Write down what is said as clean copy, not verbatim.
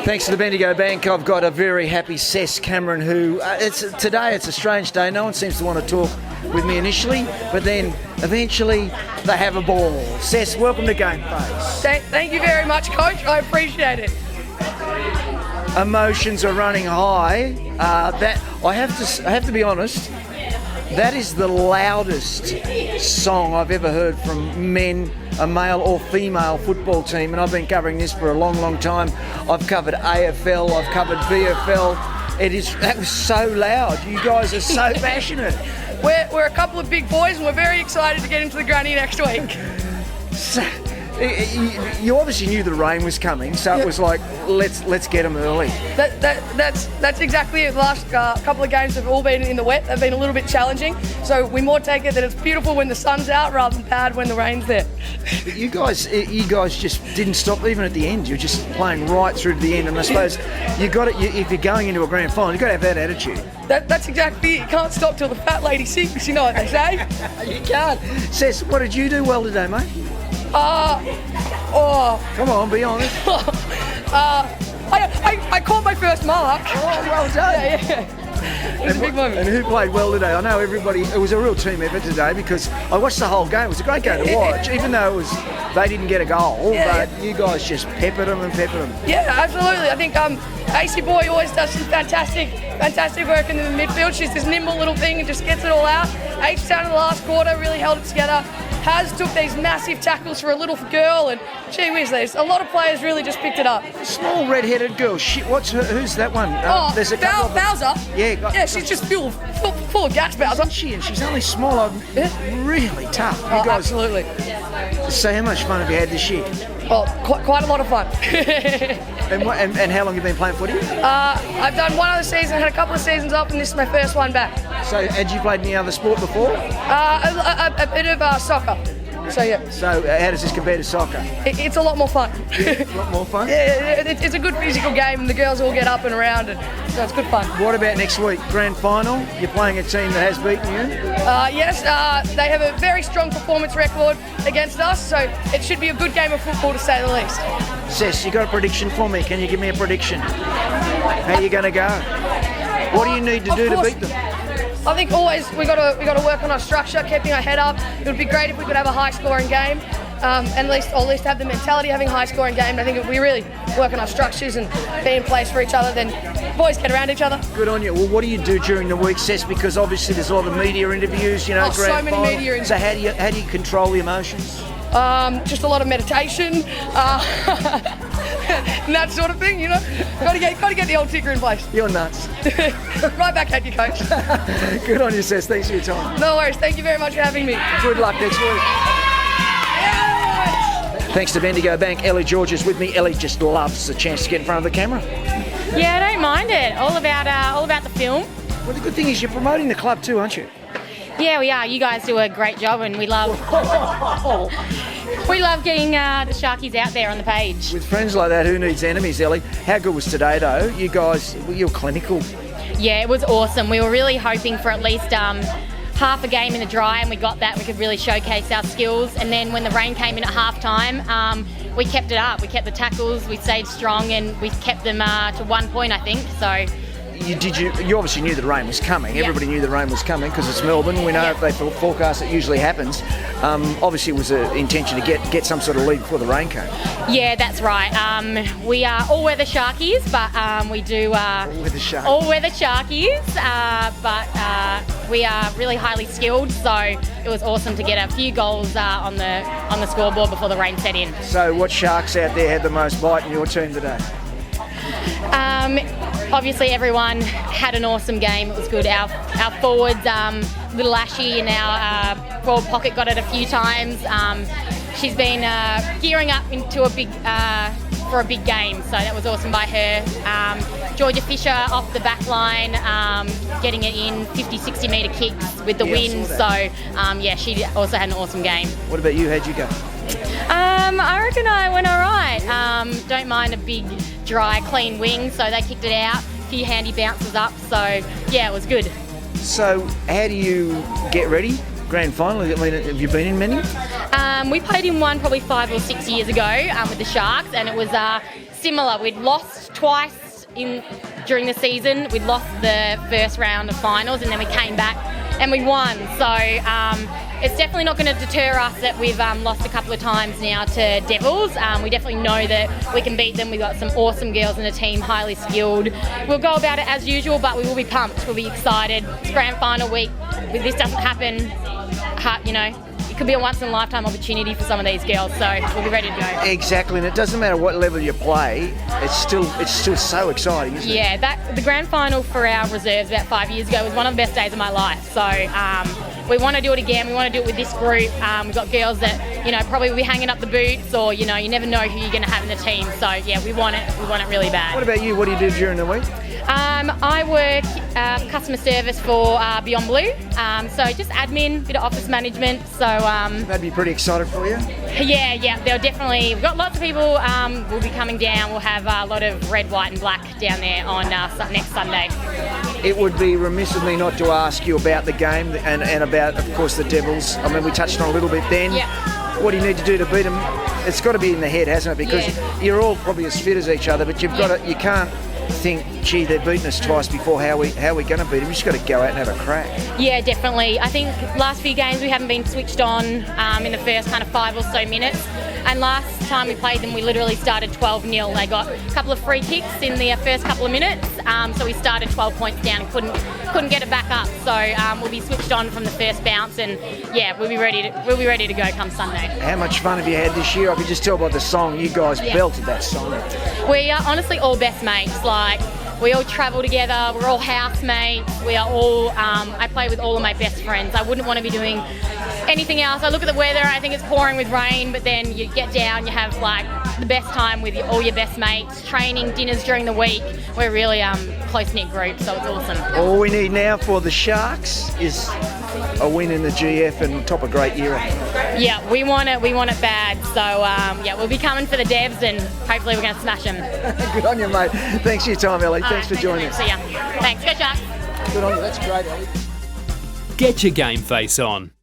Thanks to the Bendigo Bank, I've got a very happy Cess Cameron who, today it's a strange day. No one seems to want to talk with me initially, but then eventually they have a ball. Cess, welcome to GameFace. Thank you very much, Coach. I appreciate it. Emotions are running high. That I have to be honest, that is the loudest song I've ever heard from men, a male or female football team, and I've been covering this for a long, long time. I've covered AFL, I've covered VFL. That was so loud. You guys are so passionate. We're a couple of big boys, and we're very excited to get into the granny next week. So, you obviously knew the rain was coming, so it was like, let's get them early. That's exactly it. The last couple of games have all been in the wet. They've been a little bit challenging, so we more take it that it's beautiful when the sun's out rather than bad when the rain's there. But you guys just didn't stop even at the end. You're just playing right through to the end, and I suppose if you're going into a grand final, you've got to have that attitude. That's exactly it. You can't stop till the fat lady sings, you know what they say. You can't. Cess, what did you do well today, mate? Come on, be honest. I caught my first mark. Oh, well done. Yeah. It was a big moment. And who played well today? I know everybody, it was a real team effort today because I watched the whole game. It was a great game to watch, even though they didn't get a goal, but you guys just peppered them. Yeah, absolutely. I think AC Boy always does some fantastic work in the midfield. She's this nimble little thing and just gets it all out. H-Town in the last quarter really held it together. Has took these massive tackles for a little girl, and gee whiz, a lot of players really just picked it up. Small red-headed girl. Shit, who's that one? There's a couple Bowser. Yeah, she's just full of gas, Bowser. Isn't she? And she's only small. Really tough. You guys, absolutely. So how much fun have you had this year? Well, quite a lot of fun. And how long have you been playing footy? I've done one other season, had a couple of seasons off, and this is my first one back. So had you played any other sport before? A bit of soccer. So yeah. So how does this compare to soccer? It's a lot more fun. Yeah, a lot more fun? Yeah, it's a good physical game, and the girls all get up and around, and so it's good fun. What about next week? Grand final? You're playing a team that has beaten you? Yes, they have a very strong performance record against us, so it should be a good game of football to say the least. Cess, you got a prediction for me? Can you give me a prediction? How are you going to go? What do you need to do to beat them? I think always we got to work on our structure, keeping our head up. It would be great if we could have a high-scoring game, and at least have the mentality of having a high-scoring game. And I think if we really work on our structures and be in place for each other, then boys get around each other. Good on you. Well, what do you do during the week, Cess? Because obviously there's a lot of media interviews, grand so many final. media interviews. So how do you control the emotions? Just a lot of meditation, and that sort of thing, Got to get the old ticker in place. You're nuts. Right back at you, Coach. Good on you, Cess. Thanks for your time. No worries. Thank you very much for having me. Good luck next week. Yes! Thanks to Bendigo Bank, Ellie George is with me. Ellie just loves the chance to get in front of the camera. Yeah, I don't mind it. All about the film. Well, the good thing is you're promoting the club too, aren't you? Yeah, we are. You guys do a great job, and we love getting the Sharkies out there on the page. With friends like that, who needs enemies, Ellie? How good was today, though? You guys, you're clinical. Yeah, it was awesome. We were really hoping for at least half a game in the dry, and we got that. We could really showcase our skills. And then when the rain came in at half time, we kept it up. We kept the tackles, we stayed strong, and we kept them to 1 point, I think. So. You obviously knew the rain was coming. Yeah. Everybody knew the rain was coming because it's Melbourne. We know if they forecast it usually happens. Obviously, it was an intention to get some sort of lead before the rain came. Yeah, that's right. We are all-weather Sharkies, but we do all-weather Sharkies, but we are really highly skilled. So it was awesome to get a few goals on the scoreboard before the rain set in. So, what Sharks out there had the most bite in your team today? Obviously, everyone had an awesome game. It was good. Our forwards, little Ashy in our forward pocket, got it a few times. She's been gearing up into for a big game, so that was awesome by her. Georgia Fisher off the back line, getting it in 50, 60 metre kicks with the wind. So, she also had an awesome game. What about you? How'd you go? I reckon I went all right. Don't mind a big, dry, clean wing, so they kicked it out. A few handy bounces up, so yeah, it was good. So how do you get ready? Grand final? I mean, have you been in many? We played in one probably 5 or 6 years ago with the Sharks, and it was similar. We'd lost twice during the season. We'd lost the first round of finals, and then we came back and we won. So it's definitely not going to deter us that we've lost a couple of times now to Devils. We definitely know that we can beat them. We've got some awesome girls in the team, highly skilled. We'll go about it as usual, but we will be pumped. We'll be excited. It's grand final week. If this doesn't happen, it could be a once-in-a-lifetime opportunity for some of these girls, so we'll be ready to go. Exactly, and it doesn't matter what level you play, it's still so exciting, isn't it? Yeah, the grand final for our reserves about 5 years ago was one of the best days of my life. So we want to do it again. We want to do it with this group. We've got girls that probably will be hanging up the boots, or you never know who you're going to have in the team. So yeah, we want it. We want it really bad. What about you? What do you do during the week? I work customer service for Beyond Blue, so just admin, bit of office management. So that'd be pretty excited for you. Yeah, they'll definitely. We've got lots of people. Will be coming down. We'll have a lot of red, white, and black down there on next Sunday. It would be remiss of me not to ask you about the game and about, of course, the Devils. I mean, we touched on a little bit then. Yeah. What do you need to do to beat them? It's got to be in the head, hasn't it? Because you're all probably as fit as each other, but you can't think, gee, they've beaten us twice before, how are we going to beat them? You just got to go out and have a crack. Yeah, definitely. I think last few games we haven't been switched on in the first kind of 5 or so minutes, and last time we played them we literally started 12-0. They got a couple of free kicks in the first couple of minutes, so we started 12 points down and couldn't get it back up. So we'll be switched on from the first bounce, and yeah, we'll be ready to go come Sunday. How much fun have you had this year? I could just tell by the song, you guys belted that song. We are honestly all best mates. Like, we all travel together, we're all housemates, we are all, I play with all of my best friends. I wouldn't want to be doing anything else. I look at the weather, I think it's pouring with rain, but then you get down, you have like the best time with all your best mates, training, dinners during the week. We're really close-knit group, so it's awesome. All we need now for the Sharks is a win in the GF and top a great era. Yeah, we want it bad. So we'll be coming for the Devs, and hopefully we're going to smash them. Good on you, mate. Thanks for your time, Ellie. Thanks for joining us. See ya. Thanks. Go Sharks. Good on you. That's great, Ellie. Get your game face on.